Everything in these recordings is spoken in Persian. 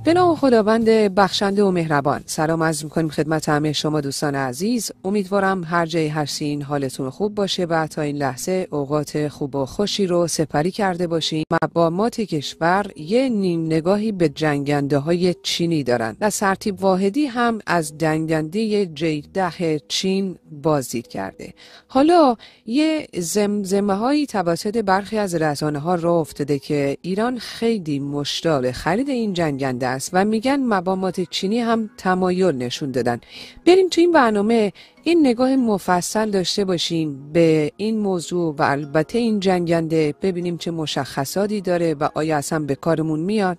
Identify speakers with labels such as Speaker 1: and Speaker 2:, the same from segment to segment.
Speaker 1: به نام خداوند بخشنده و مهربان. سلام عرض می‌کنیم خدمت همه شما دوستان عزیز. امیدوارم هر جایی هستین حالتون خوب باشه و تا این لحظه اوقات خوب و خوشی رو سپری کرده باشین. مقامات کشور یه نیم نگاهی به جنگنده‌های چینی دارن و سرتیپ واحدی هم از جنگنده J-10 چین بازدید کرده. حالا یه زمزمه‌هایی توسط برخی از رسانه‌ها راه افتاده که ایران خیلی مشتاق خرید این جنگنده است و میگن مقامات چینی هم تمایل نشون دادن. بریم تو این برنامه این نگاه مفصل داشته باشیم به این موضوع و البته این جنگنده، ببینیم چه مشخصاتی داره و آیا اصلا به کارمون میاد.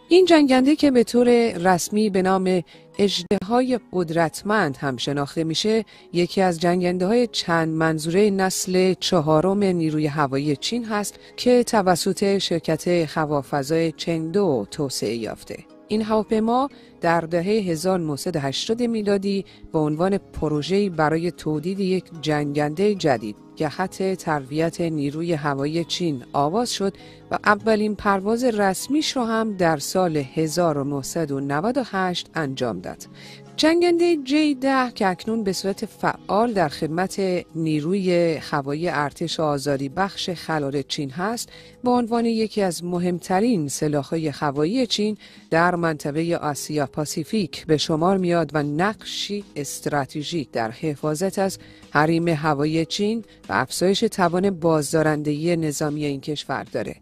Speaker 1: این جنگنده که به طور رسمی به نام اژدهای قدرتمند هم شناخته میشه، یکی از جنگنده‌های چند منظوره نسل 4 نیروی هوایی چین هست که توسط شرکت هوافضای چنگدو توسعه یافته. این هواپیما در دهه 1980 میلادی به عنوان پروژه‌ای برای تولید یک جنگنده جدید جهت تقویت نیروی هوایی چین آغاز شد و اولین پرواز رسمیش رو هم در سال 1998 انجام داد. جنگنده J-10 که اکنون به صورت فعال در خدمت نیروی هوایی ارتش آزادی بخش خلال چین هست، به عنوان یکی از مهمترین سلاح‌های هوایی چین در منطقه آسیا پاسیفیک به شمار میاد و نقشی استراتژیک در حفاظت از حریم هوایی چین و افزایش توان بازدارندگی نظامی این کشور داره.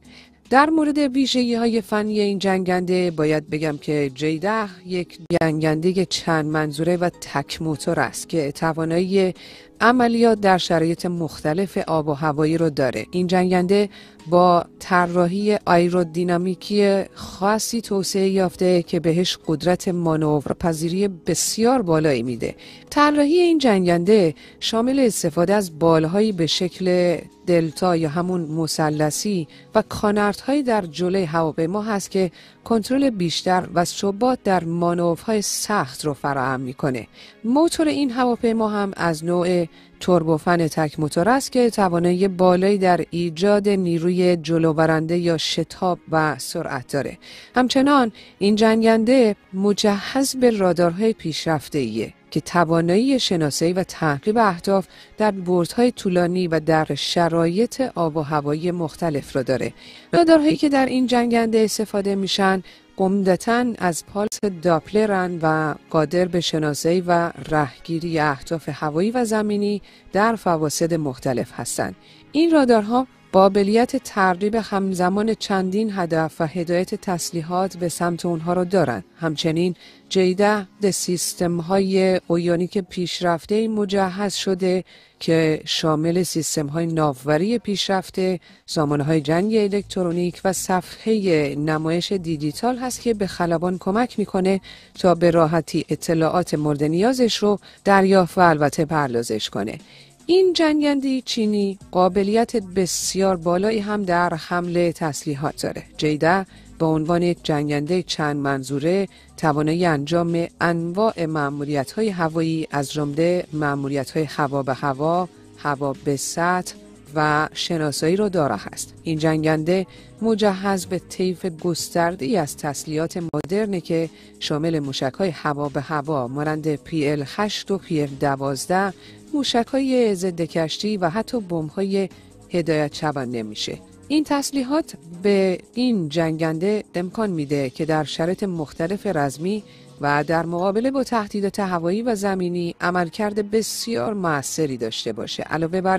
Speaker 1: در مورد ویژگی‌های فنی این جنگنده باید بگم که J-10 یک جنگنده چند منظوره و تک موتور است که توانایی عملیات در شرایط مختلف آب و هوایی رو داره. این جنگنده با طراحی آیرودینامیکی خاصی توسعه یافته که بهش قدرت مانورپذیری بسیار بالایی میده. طراحی این جنگنده شامل استفاده از بالهایی به شکل دلتا یا همون مثلثی و کاناردهایی در جلوی هواپیما هست که کنترل بیشتر و ثبات در مانورهای سخت رو فراهم میکنه. موتور این هواپیما هم از نوع توربوفن تک موتور است که توانایی بالایی در ایجاد نیروی جلوبرنده یا شتاب و سرعت داره. همچنان این جنگنده مجهز به رادارهای پیشرفته‌ایه که توانایی شناسایی و تعقیب اهداف در بردهای طولانی و در شرایط آب و هوایی مختلف را داره. رادارهایی که در این جنگنده استفاده میشن عمدتاً از پالس داپلرن و قادر به شناسایی و رهگیری اهداف هوایی و زمینی در فواصل مختلف هستند. این رادارها قابلیت تقریب همزمان چندین هدف و هدایت تسلیحات به سمت اونها رو دارن. همچنین J-10 سیستم‌های اویونیک پیشرفته مجهز شده که شامل سیستم‌های ناوبری پیشرفته، سامانه‌های جنگ الکترونیک و صفحه نمایش دیجیتال هست که به خلبان کمک میکنه تا به راحتی اطلاعات مورد نیازش رو دریافت و البته پردازش کنه. این جنگنده چینی قابلیت بسیار بالایی هم در حمل تسلیحات داره. J-10 به عنوان یک جنگنده چند منظوره توانایی انجام انواع مأموریت‌های هوایی از جمله مأموریت‌های هوا به هوا، هوا به سطح و شناسایی را داره است. این جنگنده مجهز به طیف گسترده‌ای از تسلیحات مدرنه که شامل موشک‌های هوا به هوا مانند PL-8 و PL-12، موشک‌های ضد کشتی و حتی بمب‌های هدایت شونده میشه. این تسلیحات به این جنگنده امکان میده که در شرایط مختلف رزمی و در مقابله با تهدیدات هوایی و زمینی عملکرد بسیار موثری داشته باشه. علاوه بر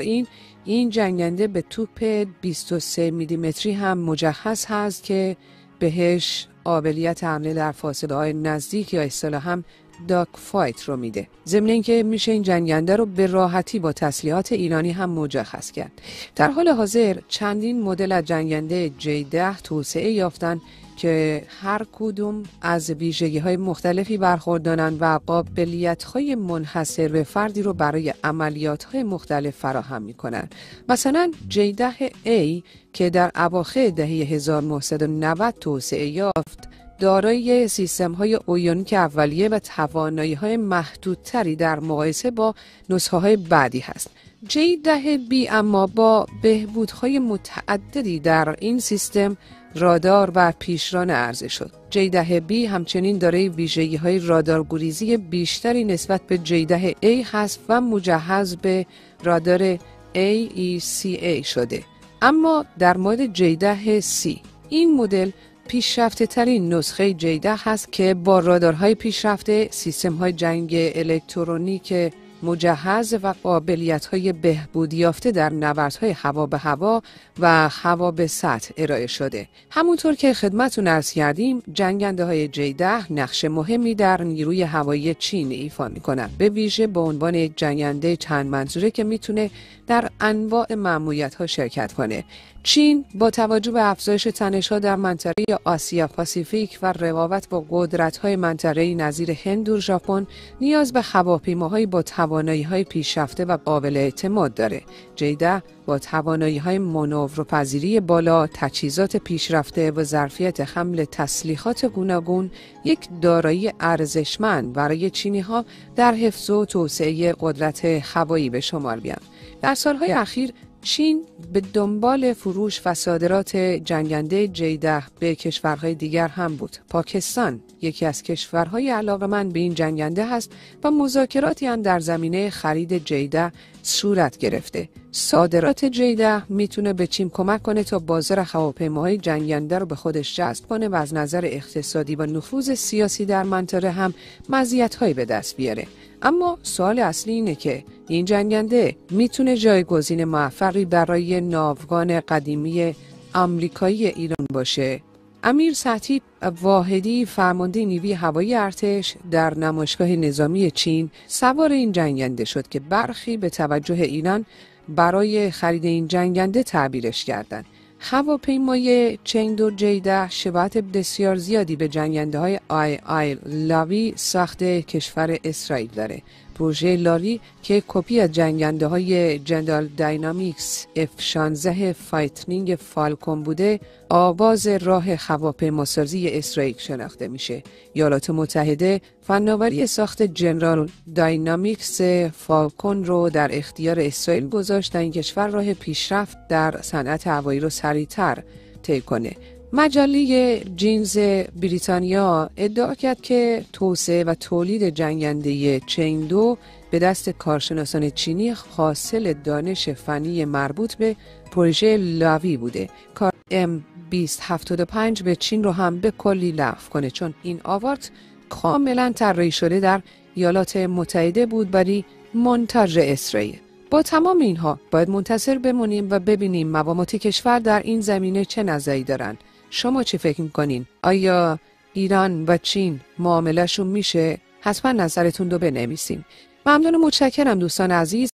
Speaker 1: این جنگنده به توپ 23 میلیمتری هم مجهز هست که بهش قابلیت حمله در فاصله‌های نزدیک یا اصطلاحاً داگ فایت رو میده. ضمن اینکه میشه این جنگنده رو به راحتی با تسلیحات ایرانی هم مجهز کرد. در حال حاضر چندین مدل از جنگنده J-10 توسعه یافتن که هر کدوم از ویژگی‌های مختلفی برخوردارن و قابلیت‌های منحصر به فردی رو برای عملیات‌های مختلف فراهم می‌کنن. مثلا J-10A که در اواخر دهه 1990 توسعه یافت، دارای سیستم‌های اویونیک اولیه و توانایی‌های محدودتری در مقایسه با نسخه‌های بعدی هست. J-10B اما با بهبودهای متعددی در این سیستم رادار و پیشران عرضه شد. J10B همچنین دارای ویژگی‌های رادارگریزی بیشتری نسبت به J10A هست و مجهز به رادار AECA شده. اما در مورد J10C این مدل پیشرفته ترین نسخه J10 هست که با رادارهای پیشرفته، سیستم‌های جنگ الکترونیک مجهز و قابلیت‌های بهبود یافته در نبردهای هوا به هوا و هوا به سطح ارائه شده. همونطور که خدمتتون عرض کردیم، جنگنده‌های J10 نقش مهمی در نیروی هوایی چین ایفا می‌کنند، به ویژه به عنوان یک جنگنده چند منظوره که میتونه در انواع مأموریت‌ها شرکت کنه. چین با توجه به افزایش تنش‌ها در منطقه آسیا پاسیفیک و رقابت با قدرت‌های منطقه‌ای نظیر هند و ژاپن نیاز به هواپیماهایی با توانایی‌های پیشرفته و قابل اعتماد داره. J10 با توانایی‌های مانورپذیری بالا، تجهیزات پیشرفته و ظرفیت حمل تسلیحات گوناگون یک دارایی ارزشمند برای چینی‌ها در حفظ و توسعه قدرت هوایی به شمار میاد. در سال‌های اخیر چین به دنبال فروش و صادرات جنگنده J10 به کشورهای دیگر هم بود. پاکستان یکی از کشورهای علاقه‌مند به این جنگنده هست و مذاکراتی هم در زمینه خرید J10 صورت گرفته. صادرات J10 میتونه به چین کمک کنه تا بازار هواپیماهای جنگنده رو به خودش جذب کنه و از نظر اقتصادی و نفوذ سیاسی در منطقه هم مزیت‌هایی به دست بیاره. اما سوال اصلی اینه که این جنگنده میتونه جایگزین موفقی برای ناوگان قدیمی آمریکایی ایران باشه؟ امیر سطیب واحدی فرمانده نیروی هوایی ارتش در نمایشگاه نظامی چین سوار این جنگنده شد که برخی به توجه ایران برای خرید این جنگنده تعبیرش کردند. هواپیمای چنگدو J10 شباهت بسیار زیادی به جنگنده‌های آی لاوی ساخت کشور اسرائیل داره. پروژه لاری که کپی از جنگنده‌های جنرال داینامیکس F-16 فایترینگ فالکون بوده، آغاز راه هواپیماسازی اسرائیل شناخته میشه. ایالات متحده فناوری ساخت جنرال داینامیکس فالکون رو در اختیار اسرائیل گذاشت تا این کشور راه پیشرفت در صنعت هوایی رو سریعتر طی کنه. مجله جینز بریتانیا ادعا کرد که توسعه و تولید جنگنده چنگدو به دست کارشناسان چینی حاصل دانش فنی مربوط به پروژه لاوی بوده. کار M2075 به چین رو هم به کلی لغو کنه، چون این آوارت کاملا طراحی شده در ایالات متحده بود برای مونتاژ اسرائیل. با تمام اینها باید منتظر بمونیم و ببینیم مقامات کشور در این زمینه چه نظری دارن. شما چه فکر میکنین؟ آیا ایران و چین معاملهشون میشه؟ حتما نظرتون رو بنویسین. ممنون و متشکرم دوستان عزیز.